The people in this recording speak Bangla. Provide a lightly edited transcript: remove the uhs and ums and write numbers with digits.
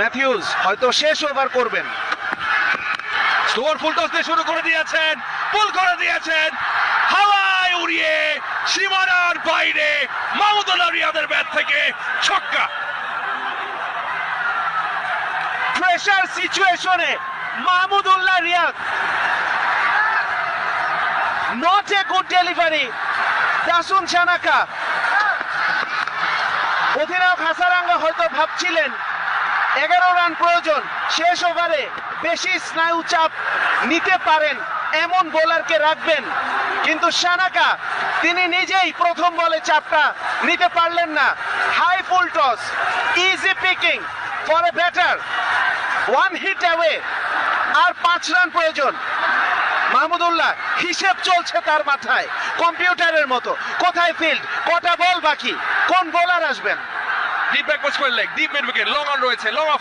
ম্যাথিউস হয়তো শেষ ওভার করবেন। স্লোয়ার ফুল টস দিয়ে শুরু করে দিয়েছেন, পুল করে দিয়েছেন, হাওয়ায় উড়িয়ে সীমানার বাইরে মাহমুদুল্লাহ রিয়াদের ব্যাট থেকে ছক্কা। প্রেসার সিচুয়েশনে Mahmudullah Riyad, not a good delivery. Dasun Shanaka, অধিনায়ক হাসারাঙ্গা হয়তো ভাবছিলেন 11 রান প্রয়োজন, শেষ ওভারে বেশি স্নায়ু চাপ নিতে পারেন এমন বোলারকে রাখবেন, কিন্তু সানাকা তিনি নিজেই প্রথম বলে চাপটা নিতে পারলেন না। High full toss, easy picking for a batter, one hit away, আর 5 রান প্রয়োজন। মাহমুদুল্লাহ হিসেব চলছে তার মাথায় কম্পিউটারের মতো, কোথায় ফিল্ড, কটা বল বাকি, কোন বোলার আসবেন। Deep back square leg, deep mid wicket, long on রয়েছে, লং অফ